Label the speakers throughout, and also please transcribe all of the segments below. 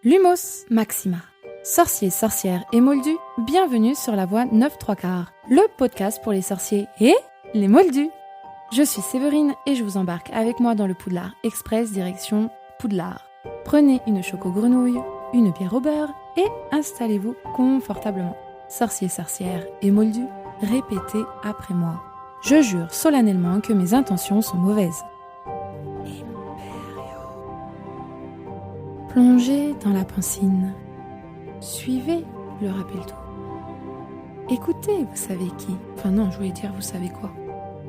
Speaker 1: Lumos Maxima. Sorciers, sorcières et moldus, bienvenue sur la voie 9-3/4, le podcast pour les sorciers et les moldus. Je suis Séverine et je vous embarque avec moi dans le Poudlard Express direction Poudlard. Prenez une choco-grenouille, une bière au beurre et installez-vous confortablement. Sorciers, sorcières et moldus, répétez après moi. Je jure solennellement que mes intentions sont mauvaises. Plongez dans la pensine. Suivez le rappel-tout. Écoutez, vous savez qui. Enfin non, je voulais dire vous savez quoi.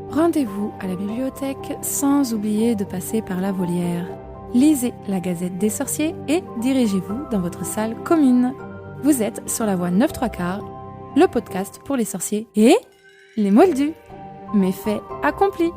Speaker 1: Rendez-vous à la bibliothèque sans oublier de passer par la volière. Lisez la Gazette des sorciers et dirigez-vous dans votre salle commune. Vous êtes sur la voie 9-3/4, le podcast pour les sorciers et les moldus. Méfait accompli.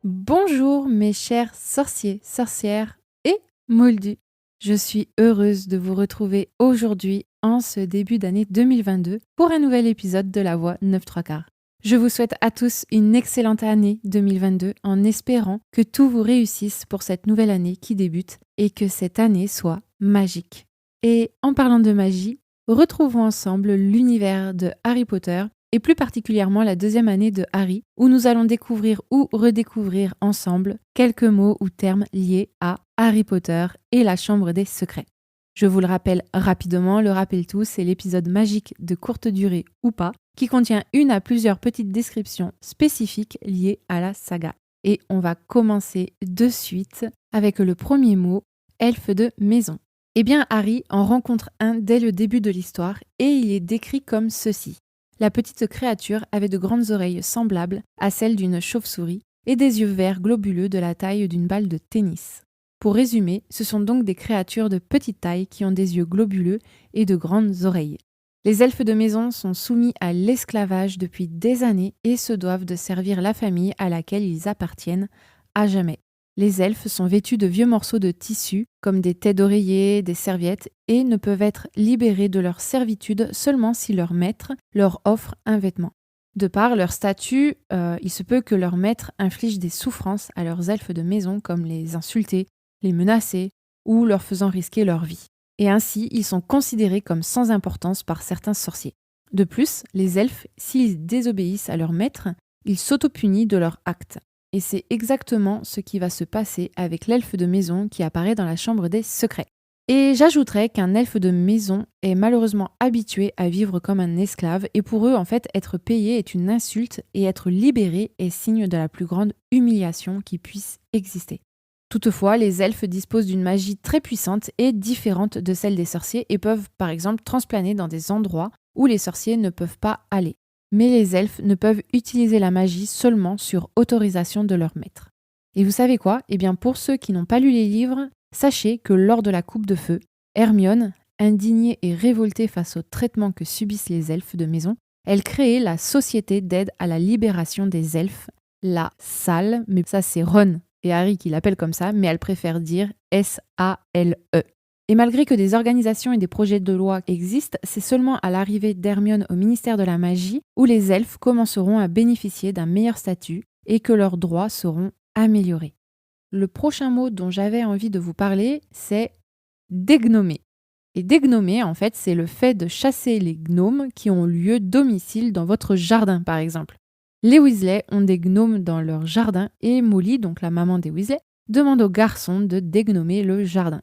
Speaker 1: Bonjour mes chers sorciers, sorcières et moldus. Je suis heureuse de vous retrouver aujourd'hui en ce début d'année 2022 pour un nouvel épisode de la voie 9-3/4. Je vous souhaite à tous une excellente année 2022 en espérant que tout vous réussisse pour cette nouvelle année qui débute et que cette année soit magique. Et en parlant de magie, retrouvons ensemble l'univers de Harry Potter et plus particulièrement la deuxième année de Harry, où nous allons découvrir ou redécouvrir ensemble quelques mots ou termes liés à Harry Potter et la Chambre des Secrets. Je vous le rappelle rapidement, le rappel-tout, c'est l'épisode magique de courte durée ou pas, qui contient une à plusieurs petites descriptions spécifiques liées à la saga. Et on va commencer de suite avec le premier mot, elfe de maison. Eh bien, Harry en rencontre un dès le début de l'histoire et il est décrit comme ceci. La petite créature avait de grandes oreilles semblables à celles d'une chauve-souris et des yeux verts globuleux de la taille d'une balle de tennis. Pour résumer, ce sont donc des créatures de petite taille qui ont des yeux globuleux et de grandes oreilles. Les elfes de maison sont soumis à l'esclavage depuis des années et se doivent de servir la famille à laquelle ils appartiennent à jamais. Les elfes sont vêtus de vieux morceaux de tissu, comme des têtes d'oreiller, des serviettes, et ne peuvent être libérés de leur servitude seulement si leur maître leur offre un vêtement. De par leur statut, il se peut que leur maître inflige des souffrances à leurs elfes de maison, comme les insulter, les menacer, ou leur faisant risquer leur vie. Et ainsi, ils sont considérés comme sans importance par certains sorciers. De plus, les elfes, s'ils désobéissent à leur maître, ils s'auto-punissent de leurs actes. Et c'est exactement ce qui va se passer avec l'elfe de maison qui apparaît dans la Chambre des Secrets. Et j'ajouterais qu'un elfe de maison est malheureusement habitué à vivre comme un esclave et pour eux, en fait, être payé est une insulte et être libéré est signe de la plus grande humiliation qui puisse exister. Toutefois, les elfes disposent d'une magie très puissante et différente de celle des sorciers et peuvent par exemple transplaner dans des endroits où les sorciers ne peuvent pas aller. Mais les elfes ne peuvent utiliser la magie seulement sur autorisation de leur maître. Et vous savez quoi ? Eh bien pour ceux qui n'ont pas lu les livres, sachez que lors de la coupe de feu, Hermione, indignée et révoltée face au traitement que subissent les elfes de maison, elle crée la Société d'aide à la libération des elfes, la SALE, mais ça c'est Ron et Harry qui l'appellent comme ça, mais elle préfère dire S-A-L-E. Et malgré que des organisations et des projets de loi existent, c'est seulement à l'arrivée d'Hermione au ministère de la Magie où les elfes commenceront à bénéficier d'un meilleur statut et que leurs droits seront améliorés. Le prochain mot dont j'avais envie de vous parler, c'est dégnomer. Et dégnomer, en fait, c'est le fait de chasser les gnomes qui ont lieu domicile dans votre jardin, par exemple. Les Weasley ont des gnomes dans leur jardin et Molly, donc la maman des Weasley, demande aux garçons de dégnomer le jardin.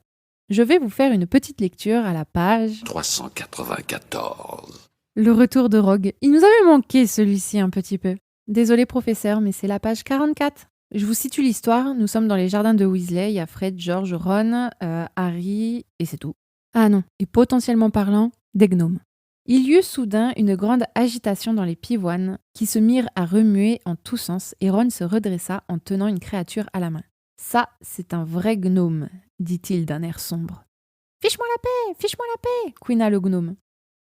Speaker 1: Je vais vous faire une petite lecture à la page
Speaker 2: 394.
Speaker 1: Le retour de Rogue. Il nous avait manqué celui-ci un petit peu. Désolé professeur, mais c'est la page 44. Je vous situe l'histoire. Nous sommes dans les jardins de Weasley. Il y a Fred, George, Ron, Harry et c'est tout. Ah non, et potentiellement parlant, des gnomes. Il y eut soudain une grande agitation dans les pivoines qui se mirent à remuer en tous sens et Ron se redressa en tenant une créature à la main. Ça, c'est un vrai gnome, dit-il d'un air sombre. Fiche-moi la paix, couina le gnome.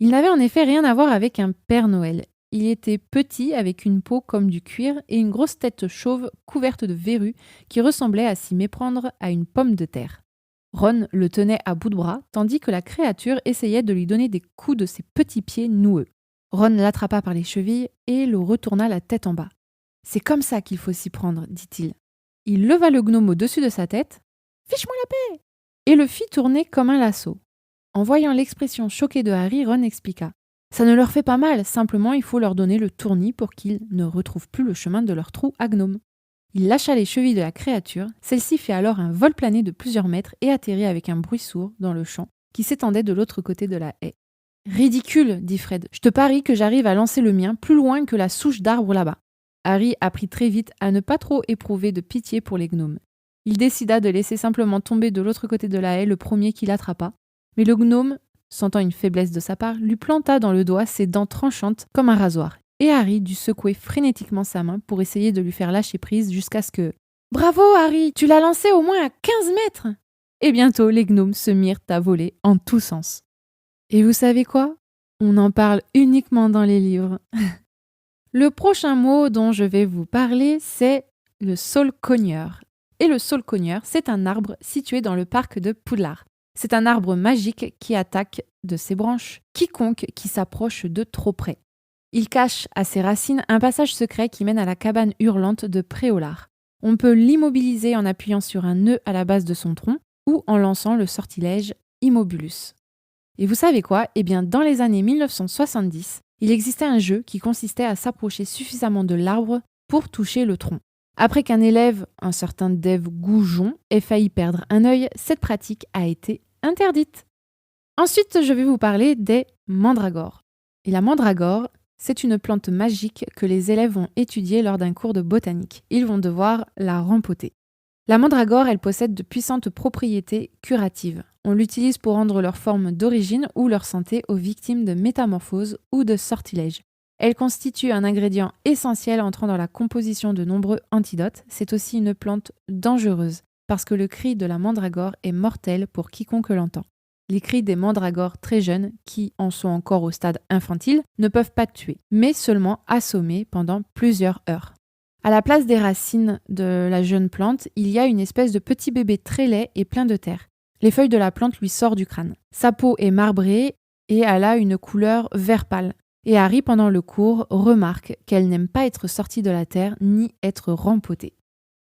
Speaker 1: Il n'avait en effet rien à voir avec un Père Noël. Il était petit avec une peau comme du cuir et une grosse tête chauve couverte de verrues qui ressemblait à s'y méprendre à une pomme de terre. Ron le tenait à bout de bras tandis que la créature essayait de lui donner des coups de ses petits pieds noueux. Ron l'attrapa par les chevilles et le retourna la tête en bas. « C'est comme ça qu'il faut s'y prendre, dit-il. Il leva le gnome au-dessus de sa tête. « Fiche-moi la paix !» et le fit tourner comme un lasso. En voyant l'expression choquée de Harry, Ron expliqua. « Ça ne leur fait pas mal, simplement il faut leur donner le tournis pour qu'ils ne retrouvent plus le chemin de leur trou à gnome. » Il lâcha les chevilles de la créature, celle-ci fit alors un vol plané de plusieurs mètres et atterrit avec un bruit sourd dans le champ qui s'étendait de l'autre côté de la haie. « Ridicule, dit Fred, je te parie que j'arrive à lancer le mien plus loin que la souche d'arbre là-bas. » Harry apprit très vite à ne pas trop éprouver de pitié pour les gnomes. Il décida de laisser simplement tomber de l'autre côté de la haie le premier qui l'attrapa, mais le gnome, sentant une faiblesse de sa part, lui planta dans le doigt ses dents tranchantes comme un rasoir. Et Harry dut secouer frénétiquement sa main pour essayer de lui faire lâcher prise jusqu'à ce que... « Bravo, Harry, tu l'as lancé au moins à 15 mètres !» Et bientôt, les gnomes se mirent à voler en tous sens. Et vous savez quoi ? On en parle uniquement dans les livres. Le prochain mot dont je vais vous parler, c'est le saule-cogneur. Et le saule-cogneur, c'est un arbre situé dans le parc de Poudlard. C'est un arbre magique qui attaque de ses branches quiconque qui s'approche de trop près. Il cache à ses racines un passage secret qui mène à la cabane hurlante de Préolard. On peut l'immobiliser en appuyant sur un nœud à la base de son tronc ou en lançant le sortilège Immobilus. Et vous savez quoi ? Eh bien, dans les années 1970, il existait un jeu qui consistait à s'approcher suffisamment de l'arbre pour toucher le tronc. Après qu'un élève, un certain Dave Goujon, ait failli perdre un œil, cette pratique a été interdite. Ensuite, je vais vous parler des mandragores. Et la mandragore, c'est une plante magique que les élèves vont étudier lors d'un cours de botanique. Ils vont devoir la rempoter. La mandragore, elle possède de puissantes propriétés curatives. On l'utilise pour rendre leur forme d'origine ou leur santé aux victimes de métamorphoses ou de sortilèges. Elle constitue un ingrédient essentiel entrant dans la composition de nombreux antidotes. C'est aussi une plante dangereuse parce que le cri de la mandragore est mortel pour quiconque l'entend. Les cris des mandragores très jeunes, qui en sont encore au stade infantile, ne peuvent pas tuer, mais seulement assommer pendant plusieurs heures. À la place des racines de la jeune plante, il y a une espèce de petit bébé très laid et plein de terre. Les feuilles de la plante lui sortent du crâne. Sa peau est marbrée et elle a une couleur vert pâle. Et Harry, pendant le cours, remarque qu'elle n'aime pas être sortie de la terre ni être rempotée.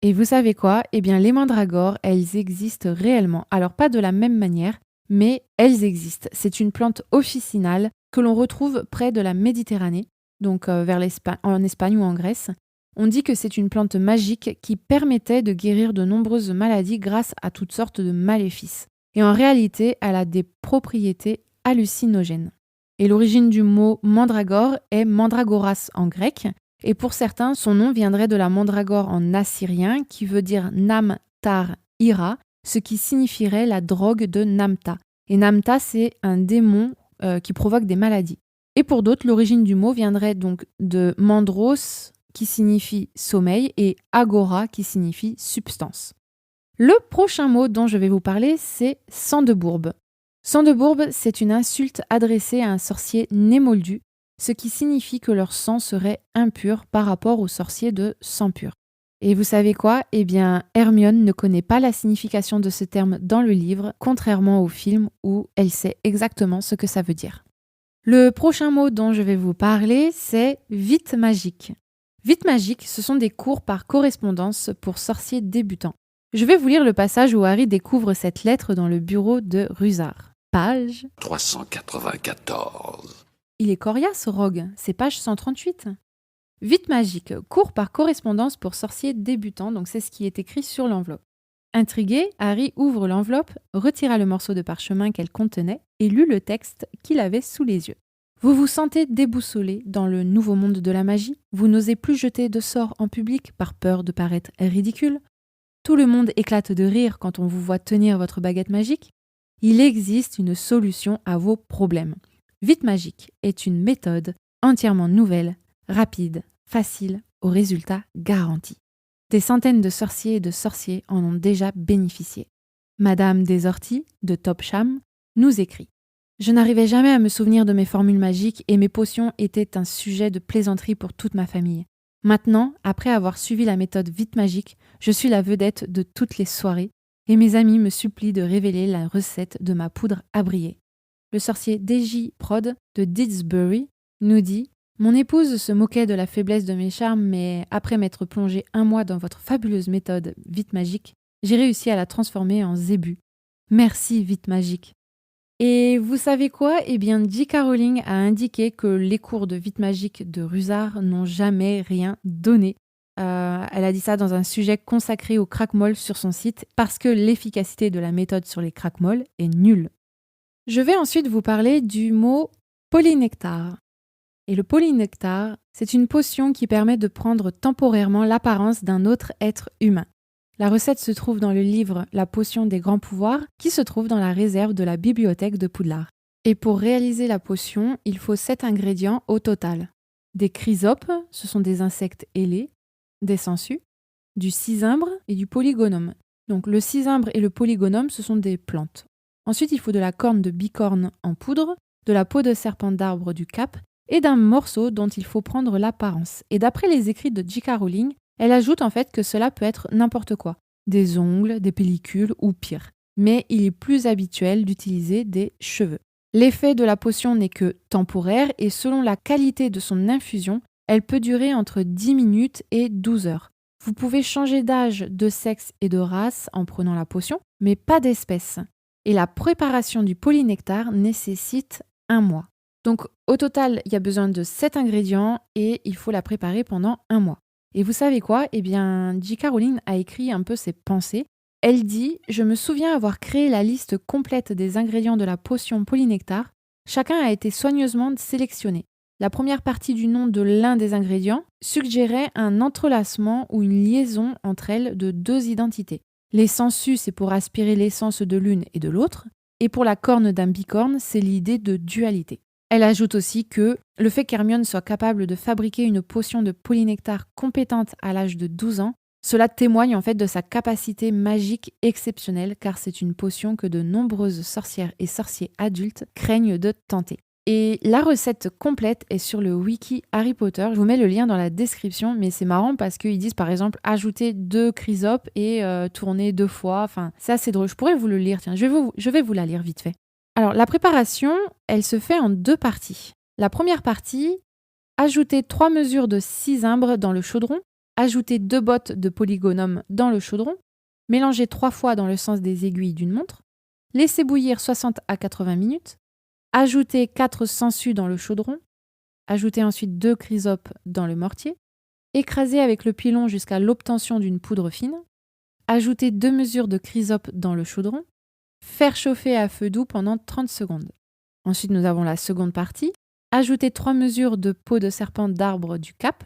Speaker 1: Et vous savez quoi ? Eh bien, les mandragores, elles existent réellement. Alors, pas de la même manière, mais elles existent. C'est une plante officinale que l'on retrouve près de la Méditerranée, donc en Espagne ou en Grèce. On dit que c'est une plante magique qui permettait de guérir de nombreuses maladies grâce à toutes sortes de maléfices. Et en réalité, elle a des propriétés hallucinogènes. Et l'origine du mot mandragore est mandragoras en grec. Et pour certains, son nom viendrait de la mandragore en assyrien qui veut dire nam tar ira, ce qui signifierait la drogue de Namta. Et Namta, c'est un démon qui provoque des maladies. Et pour d'autres, l'origine du mot viendrait donc de mandros, qui signifie sommeil, et agora, qui signifie substance. Le prochain mot dont je vais vous parler, c'est sang de bourbe. Sang de bourbe, c'est une insulte adressée à un sorcier né moldu, ce qui signifie que leur sang serait impur par rapport aux sorciers de sang pur. Et vous savez quoi ? Eh bien, Hermione ne connaît pas la signification de ce terme dans le livre, contrairement au film où elle sait exactement ce que ça veut dire. Le prochain mot dont je vais vous parler, c'est vite magique. Vite magique, ce sont des cours par correspondance pour sorciers débutants. Je vais vous lire le passage où Harry découvre cette lettre dans le bureau de Rusard. Page
Speaker 2: 394.
Speaker 1: Il est coriace, Rogue, c'est page 138. Vite magique, cours par correspondance pour sorciers débutants, donc c'est ce qui est écrit sur l'enveloppe. Intrigué, Harry ouvre l'enveloppe, retira le morceau de parchemin qu'elle contenait et lut le texte qu'il avait sous les yeux. Vous vous sentez déboussolé dans le nouveau monde de la magie ? Vous n'osez plus jeter de sorts en public par peur de paraître ridicule ? Tout le monde éclate de rire quand on vous voit tenir votre baguette magique ? Il existe une solution à vos problèmes. Vite magique est une méthode entièrement nouvelle, rapide, facile, aux résultats garantis. Des centaines de sorciers et de sorciers en ont déjà bénéficié. Madame Desorties, de Topsham, nous écrit « Je n'arrivais jamais à me souvenir de mes formules magiques et mes potions étaient un sujet de plaisanterie pour toute ma famille. Maintenant, après avoir suivi la méthode vite magique, je suis la vedette de toutes les soirées et mes amis me supplient de révéler la recette de ma poudre à briller. » Le sorcier D.J. Prod de Didsbury nous dit Mon épouse se moquait de la faiblesse de mes charmes, mais après m'être plongée 1 mois dans votre fabuleuse méthode Vite Magique, j'ai réussi à la transformer en zébu. Merci Vite Magique. Et vous savez quoi? Eh bien, J.K. Rowling a indiqué que les cours de Vite Magique de Rusard n'ont jamais rien donné. Elle a dit ça dans un sujet consacré aux craquemolles sur son site parce que l'efficacité de la méthode sur les craquemolles est nulle. Je vais ensuite vous parler du mot polynectar. Et le polynectar, c'est une potion qui permet de prendre temporairement l'apparence d'un autre être humain. La recette se trouve dans le livre La potion des grands pouvoirs qui se trouve dans la réserve de la bibliothèque de Poudlard. Et pour réaliser la potion, il faut 7 ingrédients au total. Des chrysopes, ce sont des insectes ailés, des sangsues, du cysindre et du polygonum. Donc le cysindre et le polygonum, ce sont des plantes. Ensuite, il faut de la corne de bicorne en poudre, de la peau de serpent d'arbre du cap et d'un morceau dont il faut prendre l'apparence. Et d'après les écrits de J.K. Rowling, elle ajoute en fait que cela peut être n'importe quoi. Des ongles, des pellicules ou pire. Mais il est plus habituel d'utiliser des cheveux. L'effet de la potion n'est que temporaire et selon la qualité de son infusion, elle peut durer entre 10 minutes et 12 heures. Vous pouvez changer d'âge, de sexe et de race en prenant la potion, mais pas d'espèce. Et la préparation du polynectar nécessite 1 mois. Donc au total, il y a besoin de 7 ingrédients et il faut la préparer pendant 1 mois. Et vous savez quoi? Eh bien, J.K. Rowling a écrit un peu ses pensées. Elle dit « Je me souviens avoir créé la liste complète des ingrédients de la potion polynectar. Chacun a été soigneusement sélectionné. La première partie du nom de l'un des ingrédients suggérait un entrelacement ou une liaison entre elles de 2 identités. Les sangsues, c'est pour aspirer l'essence de l'une et de l'autre. Et pour la corne d'un bicorne, c'est l'idée de dualité. » Elle ajoute aussi que le fait qu'Hermione soit capable de fabriquer une potion de polynectar compétente à l'âge de 12 ans, cela témoigne en fait de sa capacité magique exceptionnelle car c'est une potion que de nombreuses sorcières et sorciers adultes craignent de tenter. Et la recette complète est sur le wiki Harry Potter. Je vous mets le lien dans la description, mais c'est marrant parce qu'ils disent par exemple ajouter 2 chrysopes et tourner 2 fois. Enfin, c'est assez drôle. Je pourrais vous le lire. Tiens, je vais vous la lire vite fait. Alors, la préparation, elle se fait en 2 parties. La première partie, ajouter 3 mesures de cysindre dans le chaudron, ajouter 2 bottes de polygonum dans le chaudron, mélanger 3 fois dans le sens des aiguilles d'une montre, laisser bouillir 60 à 80 minutes, ajouter 4 sangsues dans le chaudron, ajouter ensuite 2 chrysopes dans le mortier, écraser avec le pilon jusqu'à l'obtention d'une poudre fine, ajouter 2 mesures de chrysopes dans le chaudron, faire chauffer à feu doux pendant 30 secondes. Ensuite, nous avons la seconde partie. Ajouter 3 mesures de peau de serpent d'arbre du cap.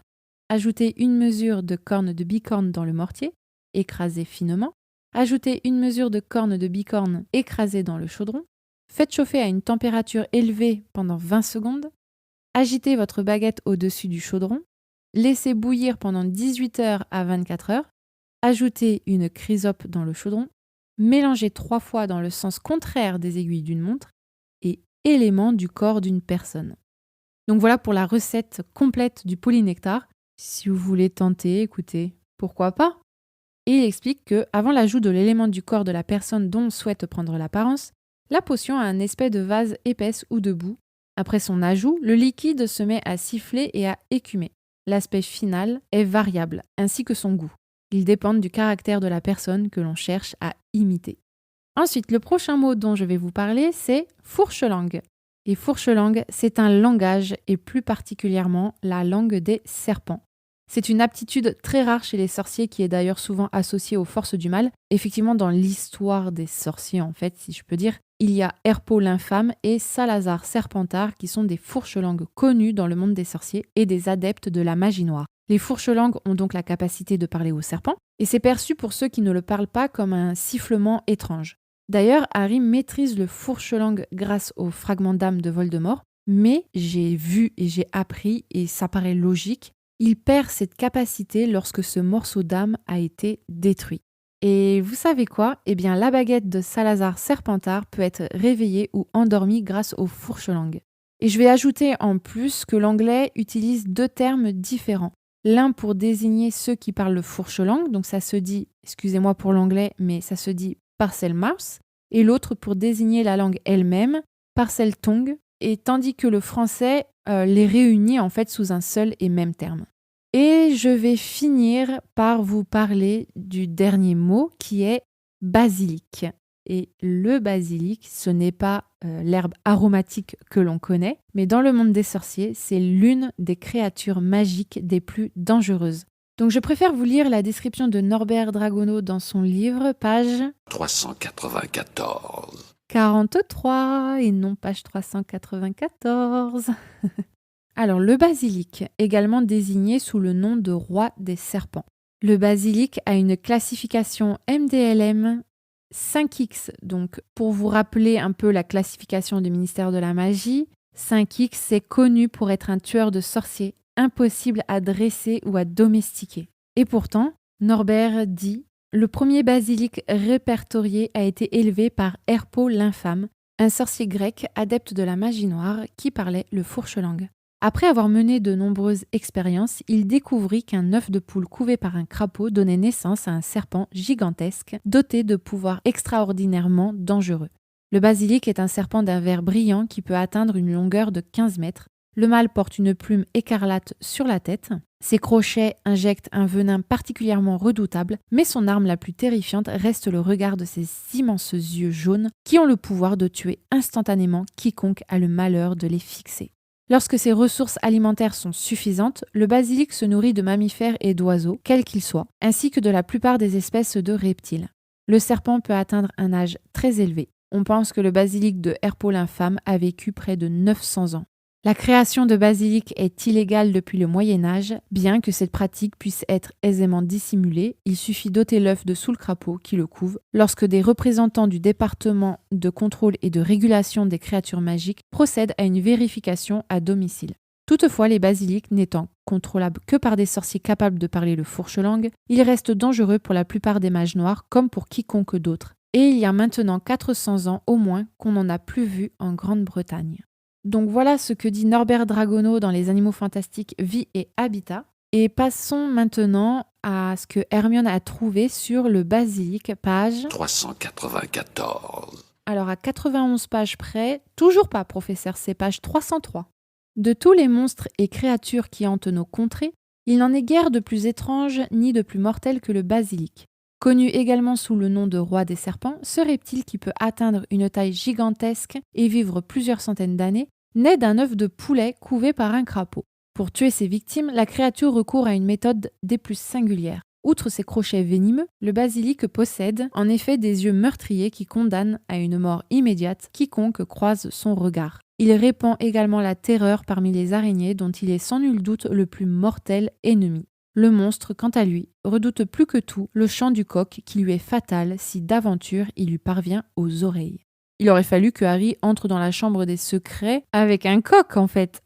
Speaker 1: Ajouter 1 mesure de corne de bicorne dans le mortier, écraser finement. Ajouter 1 mesure de corne de bicorne écrasée dans le chaudron. Faites chauffer à une température élevée pendant 20 secondes. Agitez votre baguette au-dessus du chaudron. Laissez bouillir pendant 18 heures à 24 heures. Ajoutez une chrysope dans le chaudron. Mélangez 3 fois dans le sens contraire des aiguilles d'une montre et éléments du corps d'une personne. Donc voilà pour la recette complète du polynectar. Si vous voulez tenter, écoutez, pourquoi pas? Et il explique qu'avant l'ajout de l'élément du corps de la personne dont on souhaite prendre l'apparence, la potion a un aspect de vase épaisse ou de boue. Après son ajout, le liquide se met à siffler et à écumer. L'aspect final est variable, ainsi que son goût. Ils dépendent du caractère de la personne que l'on cherche à imiter. Ensuite, le prochain mot dont je vais vous parler, c'est fourche-langue. Et fourche-langue, c'est un langage et plus particulièrement la langue des serpents. C'est une aptitude très rare chez les sorciers qui est d'ailleurs souvent associée aux forces du mal. Effectivement, dans l'histoire des sorciers, en fait, si je peux dire, il y a Herpo l'infâme et Salazar Serpentard qui sont des fourche-langues connus dans le monde des sorciers et des adeptes de la magie noire. Les fourche-langues ont donc la capacité de parler aux serpents et c'est perçu pour ceux qui ne le parlent pas comme un sifflement étrange. D'ailleurs, Harry maîtrise le fourche-langue grâce au fragment d'âme de Voldemort, mais j'ai vu et j'ai appris, et ça paraît logique, il perd cette capacité lorsque ce morceau d'âme a été détruit. Et vous savez quoi? Eh bien, la baguette de Salazar Serpentard peut être réveillée ou endormie grâce au fourche-langue. Et je vais ajouter en plus que l'anglais utilise 2 termes différents. L'un pour désigner ceux qui parlent le fourche-langue, donc ça se dit, excusez-moi pour l'anglais, mais ça se dit parcel mouse, et l'autre pour désigner la langue elle-même, parcel tongue, et tandis que le français les réunit en fait sous un seul et même terme. Et je vais finir par vous parler du dernier mot qui est basilic. Et le basilic, ce n'est pas l'herbe aromatique que l'on connaît, mais dans le monde des sorciers, c'est l'une des créatures magiques des plus dangereuses. Donc je préfère vous lire la description de Norbert Dragono dans son livre, page
Speaker 2: 394.
Speaker 1: 43 et non page 394. Alors le basilic, également désigné sous le nom de roi des serpents. Le basilic a une classification MDLM 5X, donc pour vous rappeler un peu la classification du ministère de la magie, 5X c'est connu pour être un tueur de sorciers, impossible à dresser ou à domestiquer. Et pourtant, Norbert dit « Le premier basilic répertorié a été élevé par Herpo l'infâme, un sorcier grec adepte de la magie noire qui parlait le fourche-langue. Après avoir mené de nombreuses expériences, il découvrit qu'un œuf de poule couvé par un crapaud donnait naissance à un serpent gigantesque doté de pouvoirs extraordinairement dangereux. Le basilic est un serpent d'un vert brillant qui peut atteindre une longueur de 15 mètres. Le mâle porte une plume écarlate sur la tête. Ses crochets injectent un venin particulièrement redoutable, mais son arme la plus terrifiante reste le regard de ses immenses yeux jaunes qui ont le pouvoir de tuer instantanément quiconque a le malheur de les fixer. Lorsque ses ressources alimentaires sont suffisantes, le basilic se nourrit de mammifères et d'oiseaux, quels qu'ils soient, ainsi que de la plupart des espèces de reptiles. Le serpent peut atteindre un âge très élevé. On pense que le basilic de Herpo l'infâme a vécu près de 900 ans. La création de basilic est illégale depuis le Moyen-Âge, bien que cette pratique puisse être aisément dissimulée, il suffit d'ôter l'œuf de sous le crapaud qui le couve lorsque des représentants du département de contrôle et de régulation des créatures magiques procèdent à une vérification à domicile. Toutefois, les basilics n'étant contrôlables que par des sorciers capables de parler le fourche-langue, ils restent dangereux pour la plupart des mages noirs comme pour quiconque d'autre. Et il y a maintenant 400 ans au moins qu'on n'en a plus vu en Grande-Bretagne. Donc voilà ce que dit Norbert Dragono dans Les Animaux Fantastiques, Vie et Habitat. Et passons maintenant à ce que Hermione a trouvé sur le basilic, page
Speaker 2: 394.
Speaker 1: Alors à 91 pages près, toujours pas professeur, c'est page 303. De tous les monstres et créatures qui hantent nos contrées, il n'en est guère de plus étrange ni de plus mortel que le basilic. Connu également sous le nom de roi des serpents, ce reptile qui peut atteindre une taille gigantesque et vivre plusieurs centaines d'années, naît d'un œuf de poulet couvé par un crapaud. Pour tuer ses victimes, la créature recourt à une méthode des plus singulières. Outre ses crochets venimeux, le basilic possède en effet des yeux meurtriers qui condamnent à une mort immédiate quiconque croise son regard. Il répand également la terreur parmi les araignées dont il est sans nul doute le plus mortel ennemi. Le monstre, quant à lui, redoute plus que tout le chant du coq qui lui est fatal si d'aventure il lui parvient aux oreilles. Il aurait fallu que Harry entre dans la chambre des secrets avec un coq en fait.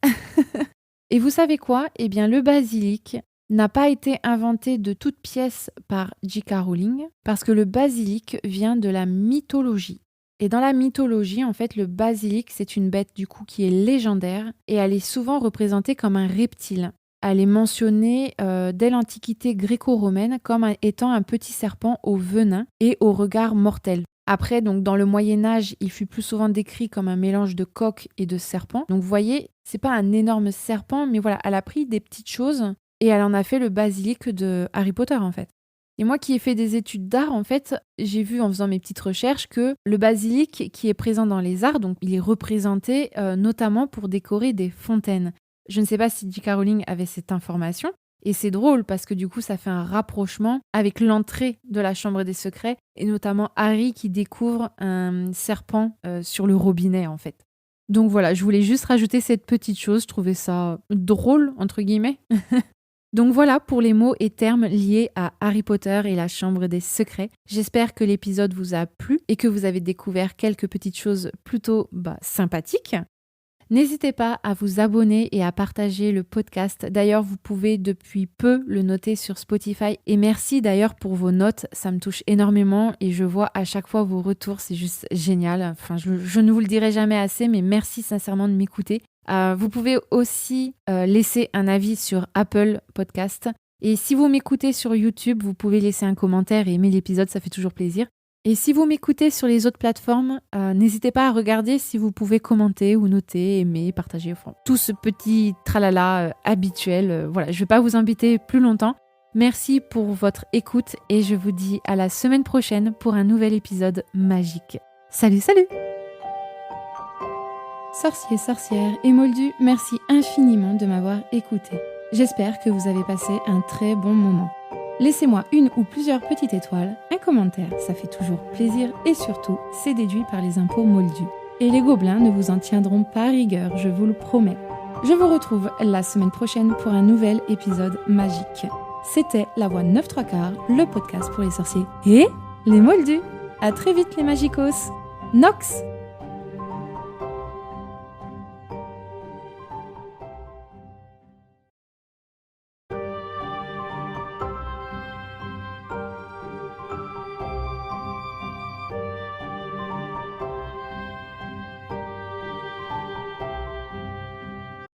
Speaker 1: Et vous savez quoi ? Eh bien le basilic n'a pas été inventé de toutes pièces par J.K. Rowling parce que le basilic vient de la mythologie. Et dans la mythologie, en fait, le basilic, c'est une bête du coup qui est légendaire et elle est souvent représentée comme un reptile. Elle est mentionnée dès l'Antiquité gréco-romaine comme étant un petit serpent au venin et au regard mortel. Après, donc dans le Moyen-Âge, il fut plus souvent décrit comme un mélange de coq et de serpent. Donc vous voyez, c'est pas un énorme serpent, mais voilà, elle a pris des petites choses et elle en a fait le basilic de Harry Potter en fait. Et moi qui ai fait des études d'art, en fait, j'ai vu en faisant mes petites recherches que le basilic qui est présent dans les arts, donc il est représenté notamment pour décorer des fontaines. Je ne sais pas si J.K. Rowling avait cette information. Et c'est drôle parce que du coup, ça fait un rapprochement avec l'entrée de la chambre des secrets et notamment Harry qui découvre un serpent sur le robinet en fait. Donc voilà, je voulais juste rajouter cette petite chose, je trouvais ça drôle entre guillemets. Donc voilà pour les mots et termes liés à Harry Potter et la chambre des secrets. J'espère que l'épisode vous a plu et que vous avez découvert quelques petites choses plutôt sympathiques. N'hésitez pas à vous abonner et à partager le podcast. D'ailleurs, vous pouvez depuis peu le noter sur Spotify. Et merci d'ailleurs pour vos notes, ça me touche énormément et je vois à chaque fois vos retours, c'est juste génial. Enfin, je ne vous le dirai jamais assez, mais merci sincèrement de m'écouter. Vous pouvez aussi laisser un avis sur Apple Podcast. Et si vous m'écoutez sur YouTube, vous pouvez laisser un commentaire et aimer l'épisode, ça fait toujours plaisir. Et si vous m'écoutez sur les autres plateformes, n'hésitez pas à regarder si vous pouvez commenter ou noter, aimer, partager, enfin, tout ce petit tralala habituel. Voilà, je ne vais pas vous embêter plus longtemps. Merci pour votre écoute et je vous dis à la semaine prochaine pour un nouvel épisode magique. Salut, salut! Sorciers, sorcières et moldus, merci infiniment de m'avoir écouté. J'espère que vous avez passé un très bon moment. Laissez-moi une ou plusieurs petites étoiles, un commentaire, ça fait toujours plaisir et surtout, c'est déduit par les impôts moldus. Et les gobelins ne vous en tiendront pas rigueur, je vous le promets. Je vous retrouve la semaine prochaine pour un nouvel épisode magique. C'était La Voix 9 3/4, le podcast pour les sorciers et les moldus. À très vite les magicos. Nox!